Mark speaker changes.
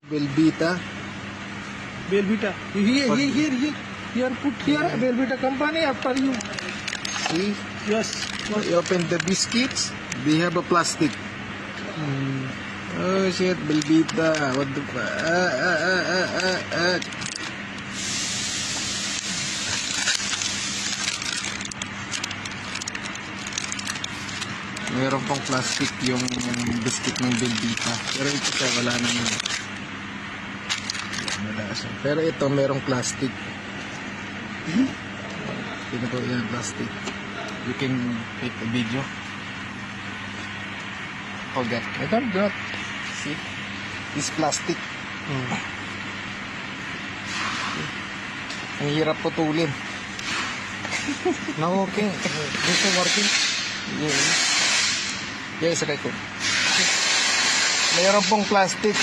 Speaker 1: Belvita.
Speaker 2: Belvita. Here, put here, Belvita company after you.
Speaker 1: See?
Speaker 2: Yes.
Speaker 1: You open the biscuits, they have a plastic. Oh shit, Belvita. What the Meron pong plastic yung biscuit ng Belvita. Pero ito siya, wala naman. Wala siya. Pero ito, merong plastic. Ito po yan, plastic. You can take a video. Forget. I don't got. See? This plastic. Ang hirap putulin. No, okay. This is working. Yeah. Yes, record. Mayroon pong plastic.